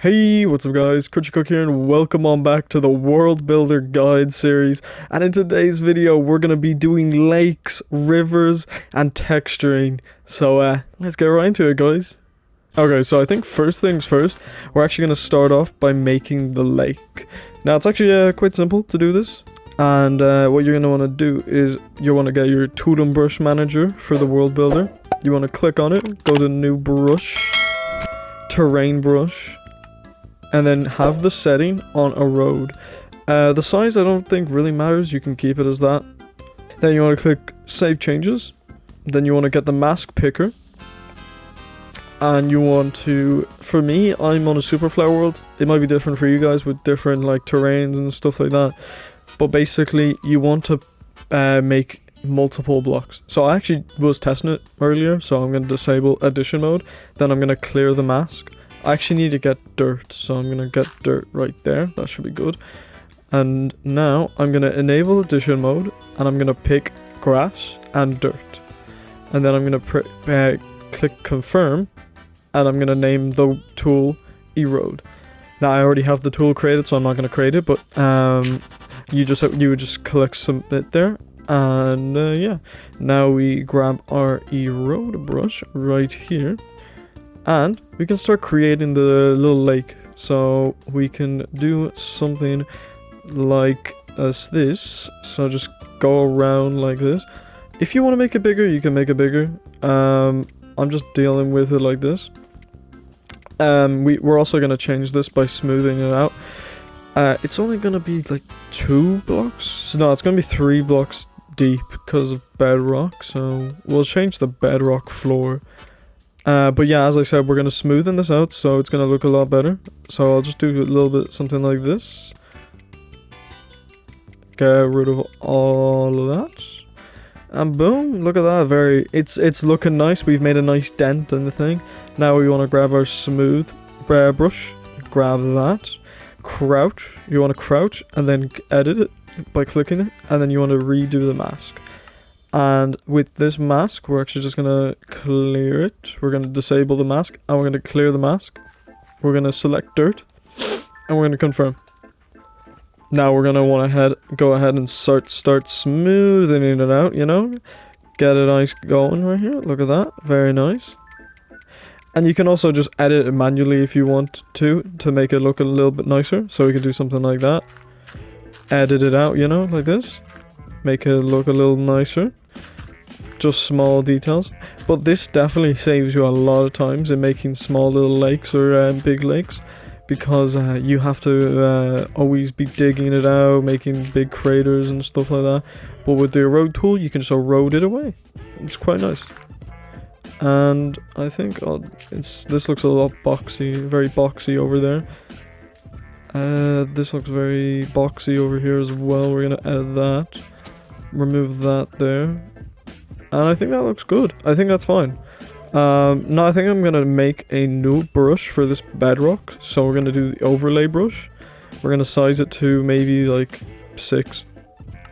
Hey, what's up guys, Crunchycook here and welcome on back to the World Builder Guide series. And in today's video we're going to be doing lakes, rivers and texturing. So let's get right into it guys. Okay, so I think first things first, we're actually going to start off by making the lake. Now it's actually quite simple to do this. And what you're going to want to do is you want to get your totem brush manager for the World Builder. You want to click on it, go to new brush, terrain brush, and then have the setting on a road. The size I don't think really matters, you can keep it as that. Then you want to click save changes. Then you want to get the mask picker. And you want to, for me, I'm on a super flower world. It might be different for you guys with different like terrains and stuff like that. But basically you want to make multiple blocks. So I actually was testing it earlier, so I'm going to disable addition mode. Then I'm going to clear the mask. I actually need to get dirt, so I'm going to get dirt right there. That should be good. And now I'm going to enable addition mode, and I'm going to pick grass and dirt. And then I'm going to click confirm, and I'm going to name the tool erode. Now I already have the tool created, so I'm not going to create it, but you would just click submit there. And yeah, now we grab our erode brush right here. And we can start creating the little lake. So we can do something like this. So just go around like this. If you want to make it bigger, you can make it bigger. I'm just dealing with it like this. We're also going to change this by smoothing it out. It's only going to be like 2 blocks. No, it's going to be 3 blocks deep because of bedrock. So we'll change the bedrock floor. But yeah, as I said, we're going to smoothen this out, so it's going to look a lot better. So I'll just do a little bit something like this. Get rid of all of that. And boom, look at that. It's looking nice. We've made a nice dent in the thing. Now we want to grab our smooth brush. Grab that. Crouch. You want to crouch and then edit it by clicking it. And then you want to redo the mask. And with this mask, we're actually just going to clear it. We're going to disable the mask, and we're going to clear the mask. We're going to select dirt, and we're going to confirm. Now we're going to go ahead and start smoothing it out, you know? Get it nice going right here. Look at that. Very nice. And you can also just edit it manually if you want to make it look a little bit nicer. So we can do something like that. Edit it out, you know, like this. Make it look a little nicer. Just small details, but this definitely saves you a lot of times in making small little lakes or big lakes, because you have to always be digging it out, making big craters and stuff like that. But with the erode tool, you can just erode it away. It's quite nice. And I think this looks a lot boxy, very boxy over there. This looks very boxy over here as well. We're gonna edit that, remove that there. And I think that looks good. I think that's fine. Now I think I'm going to make a new brush for this bedrock. So we're going to do the overlay brush. We're going to size it to maybe like 6.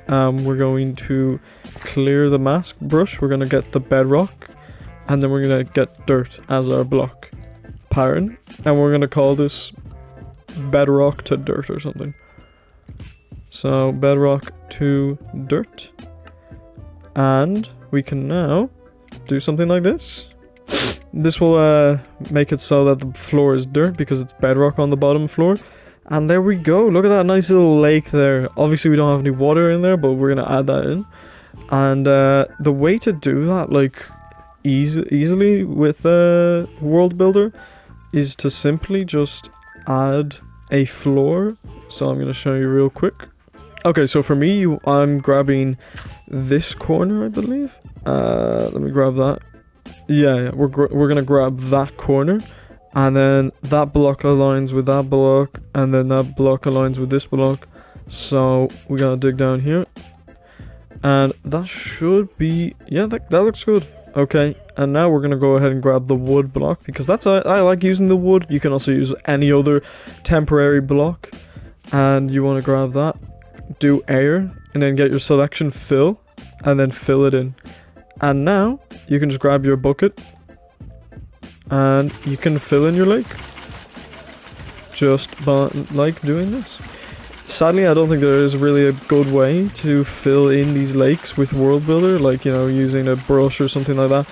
We're going to clear the mask brush. We're going to get the bedrock. And then we're going to get dirt as our block pattern. And we're going to call this bedrock to dirt or something. So bedrock to dirt. And we can now do something like this. This will make it so that the floor is dirt because it's bedrock on the bottom floor. And there we go. Look at that nice little lake there. Obviously we don't have any water in there, but we're going to add that in. And the way to do that like easily with World Builder is to simply just add a floor. So I'm going to show you real quick. Okay, so for me, I'm grabbing this corner, I believe. Let me grab that. Yeah, we're gonna grab that corner, and then that block aligns with that block, and then that block aligns with this block. So we gotta dig down here, and that should be, yeah, that looks good. Okay, and now we're gonna go ahead and grab the wood block because I like using the wood. You can also use any other temporary block, and you want to grab that. Do air and then get your selection fill and then fill it in. And now you can just grab your bucket and you can fill in your lake. just by, like, doing this. Sadly, I don't think there is really a good way to fill in these lakes with World Builder, like, you know, using a brush or something like that.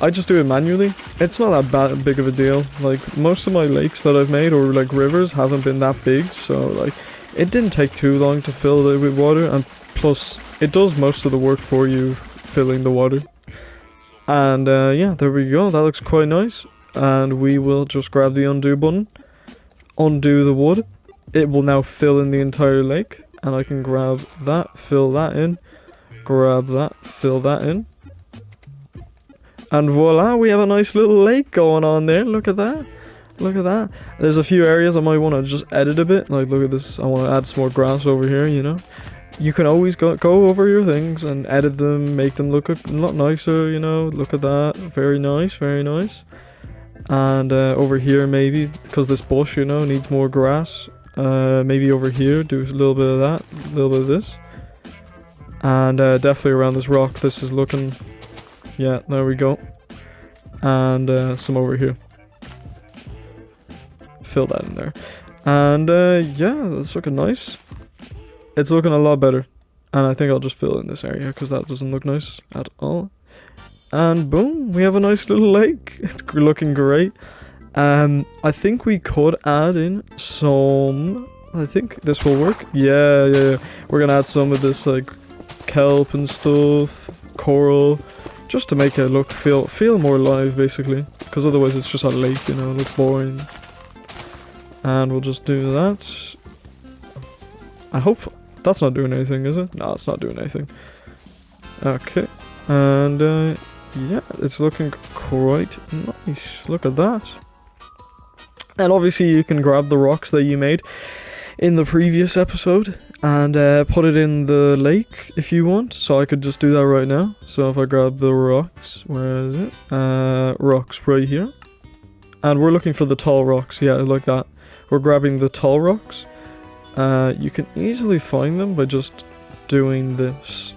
I just do it manually. It's not that big of a deal. Like, most of my lakes that I've made, or like rivers, haven't been that big, so like, it didn't take too long to fill it with water, and plus, it does most of the work for you, filling the water. And yeah, there we go. That looks quite nice. And we will just grab the undo button, undo the wood. It will now fill in the entire lake, and I can grab that, fill that in, grab that, fill that in, and voila, we have a nice little lake going on there. Look at that, look at that. There's a few areas I might want to just edit a bit, like look at this, I want to add some more grass over here, you know. You can always go over your things and edit them, make them look a lot nicer, you know. Look at that, very nice, very nice. And over here maybe, because this bush, you know, needs more grass. Maybe over here, do a little bit of that, a little bit of this. And definitely around this rock, this is looking, yeah, there we go. And some over here. Fill that in there. And yeah, that's looking nice. It's looking a lot better. And I think I'll just fill in this area, because that doesn't look nice at all. And boom, we have a nice little lake. It's looking great. I think we could add in some, I think this will work. Yeah. We're gonna add some of this like kelp and stuff, coral, just to make it look, feel more alive basically. Because otherwise it's just a lake, you know, it looks boring. And we'll just do that. I hope that's not doing anything, is it? No, it's not doing anything. Okay. And yeah, it's looking quite nice. Look at that. And obviously you can grab the rocks that you made in the previous episode and put it in the lake if you want. So I could just do that right now. So if I grab the rocks, where is it? Rocks right here. And we're looking for the tall rocks, yeah, like that. We're grabbing the tall rocks. You can easily find them by just doing this.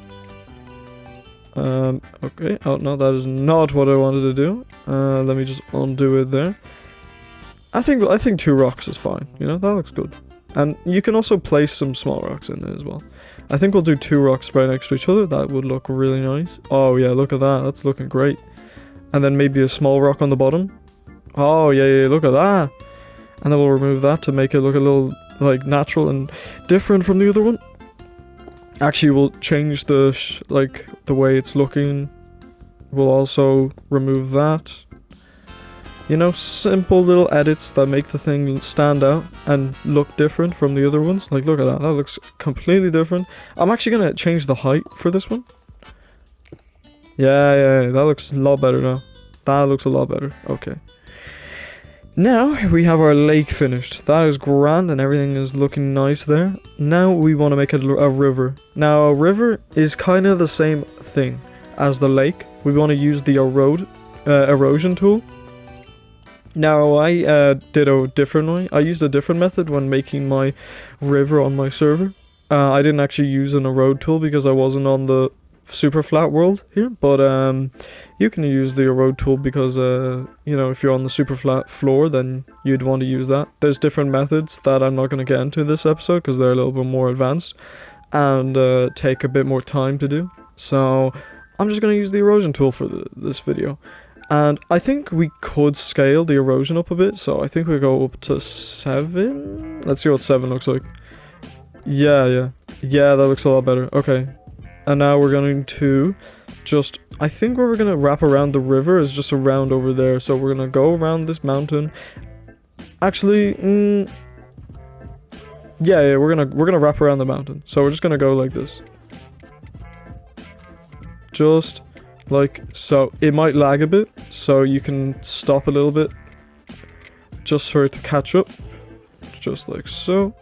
Okay, oh no, that is not what I wanted to do. Let me just undo it there. I think 2 rocks is fine, you know, that looks good. And you can also place some small rocks in it as well. I think we'll do 2 rocks right next to each other, that would look really nice. Oh yeah, look at that, that's looking great. And then maybe a small rock on the bottom. Oh yeah, look at that. And then we'll remove that to make it look a little, like, natural and different from the other one. Actually, we'll change the, the way it's looking. We'll also remove that. You know, simple little edits that make the thing stand out and look different from the other ones. Like, look at that. That looks completely different. I'm actually going to change the height for this one. Yeah, that looks a lot better now. That looks a lot better. Okay. Now, we have our lake finished. That is grand and everything is looking nice there. Now, we want to make it a river. Now, a river is kind of the same thing as the lake. We want to use the erosion tool. Now, I did a different way. I used a different method when making my river on my server. I didn't actually use an erode tool because I wasn't on the super flat world here, but you can use the erode tool because you know, if you're on the super flat floor, then you'd want to use that. There's different methods that I'm not going to get into this episode because they're a little bit more advanced and take a bit more time to do. So I'm just going to use the erosion tool for this video. And I think we could scale the erosion up a bit, so I think we go up to 7. Let's see what 7 looks like. Yeah, that looks a lot better. Okay. And now we're going to just, I think where we're going to wrap around the river is just around over there. So we're going to go around this mountain. Actually, yeah, we're going to wrap around the mountain. So we're just going to go like this. Just like so. It might lag a bit, so you can stop a little bit just for it to catch up. Just like so.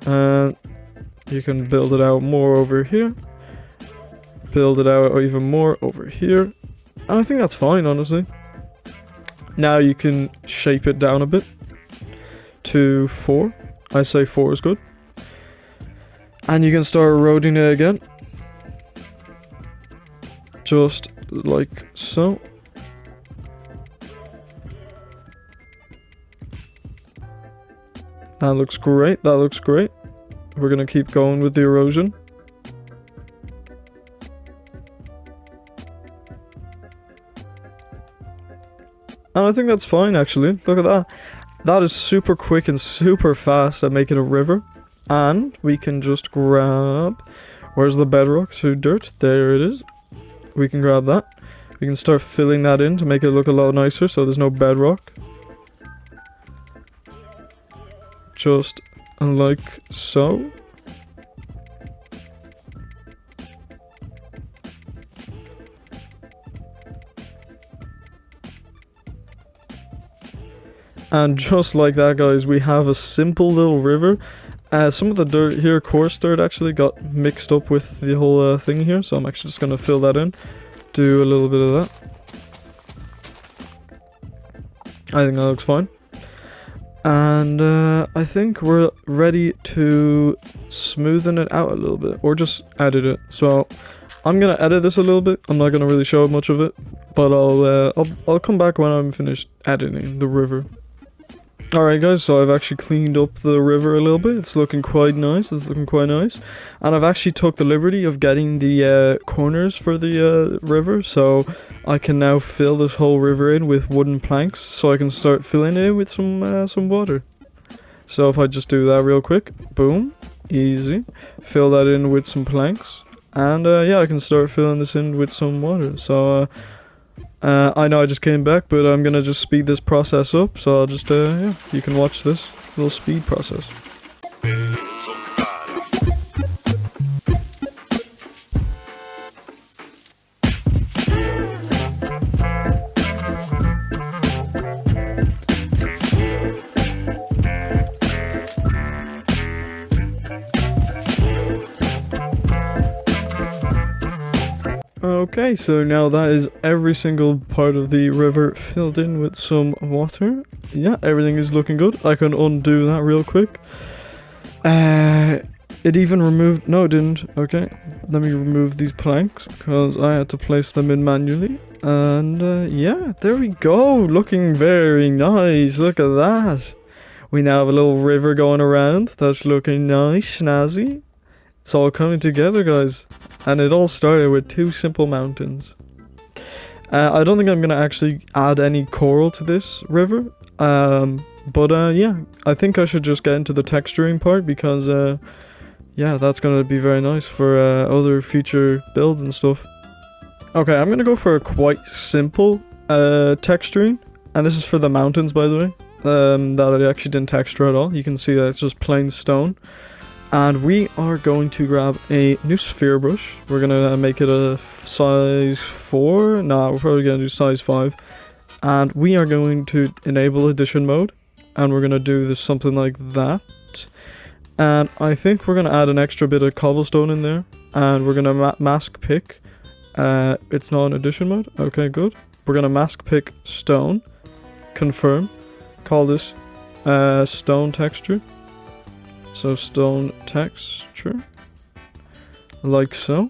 And you can build it out more over here. Build it out even more over here. And I think that's fine, honestly. Now you can shape it down a bit to 4. I say 4 is good. And you can start eroding it again. Just like so. That looks great. That looks great. We're gonna keep going with the erosion. And I think that's fine, actually. Look at that. That is super quick and super fast at making a river. And we can just grab... Where's the bedrock through dirt? There it is. We can grab that. We can start filling that in to make it look a lot nicer so there's no bedrock. Just like so. And just like that, guys, we have a simple little river. Some of the dirt here, coarse dirt, actually got mixed up with the whole thing here, so I'm actually just going to fill that in. Do a little bit of that. I think that looks fine. And I think we're ready to smoothen it out a little bit, or just edit it. So I'm gonna edit this a little bit. I'm not gonna really show much of it, but I'll come back when I'm finished editing the river. Alright guys, so I've actually cleaned up the river a little bit. It's looking quite nice. And I've actually took the liberty of getting the corners for the river, so I can now fill this whole river in with wooden planks, so I can start filling it in with some water. So if I just do that real quick, boom, easy. Fill that in with some planks, and yeah, I can start filling this in with some water. So I know I just came back, but I'm gonna just speed this process up, so I'll just, yeah, you can watch this little speed process. Okay, so now that is every single part of the river filled in with some water. Yeah, everything is looking good. I can undo that real quick. It even removed... No, it didn't. Okay, let me remove these planks, because I had to place them in manually. And yeah, there we go. Looking very nice. Look at that. We now have a little river going around. That's looking nice, snazzy. It's all coming together, guys. And it all started with two simple mountains. I don't think I'm going to actually add any coral to this river. But yeah, I think I should just get into the texturing part, because yeah, that's going to be very nice for other future builds and stuff. Okay, I'm going to go for a quite simple texturing. And this is for the mountains, by the way. That I actually didn't texture at all. You can see that it's just plain stone. And we are going to grab a new sphere brush. We're going to make it a size 4. No, we're probably going to do size 5. And we are going to enable addition mode. And we're going to do this something like that. And I think we're going to add an extra bit of cobblestone in there. And we're going to mask pick. It's not in addition mode. Okay, good. We're going to mask pick stone. Confirm. Call this stone texture. So stone texture, like so,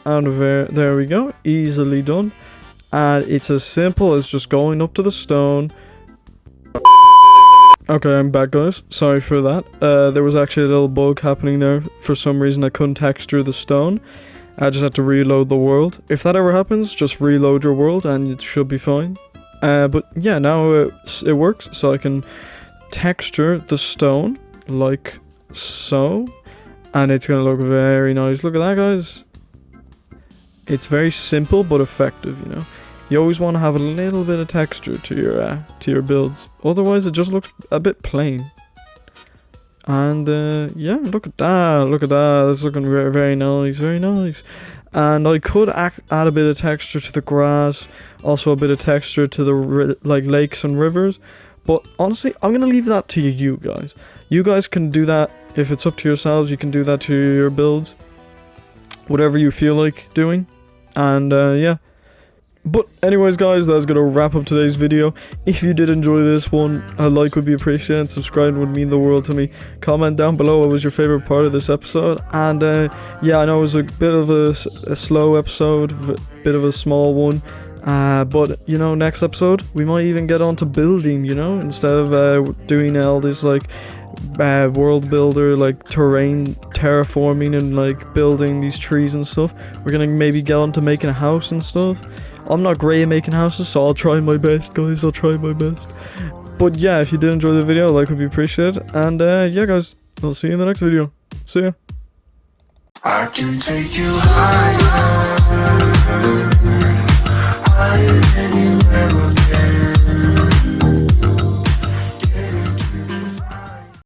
and there we go, easily done. And it's as simple as just going up to the stone. Okay, I'm back, guys. Sorry for that. There was actually a little bug happening there. For some reason I couldn't texture the stone. I just had to reload the world. If that ever happens, just reload your world and it should be fine. But yeah, now it works, so I can texture the stone like so, and it's gonna look very nice. Look at that, guys. It's very simple but effective, you know. You always want to have a little bit of texture to your builds, otherwise it just looks a bit plain. And yeah, look at that, it's looking very, very nice, very nice. And I could add a bit of texture to the grass, also a bit of texture to the like lakes and rivers, but honestly I'm gonna leave that to you guys. You guys can do that. If it's up to yourselves, you can do that to your builds. Whatever you feel like doing. And yeah. But anyways, guys, that's going to wrap up today's video. If you did enjoy this one, a like would be appreciated. Subscribe would mean the world to me. Comment down below what was your favorite part of this episode. And yeah, I know it was a bit of a slow episode, a bit of a small one. But, you know, next episode, we might even get on to building, you know, instead of doing all this, like, world builder, like terrain terraforming and like building these trees and stuff. We're gonna maybe get on to making a house and stuff. I'm not great at making houses, so I'll try my best, guys. I'll try my best. But yeah, if you did enjoy the video, a like would be appreciated. And yeah, guys, I'll see you in the next video. See ya. I can take you higher.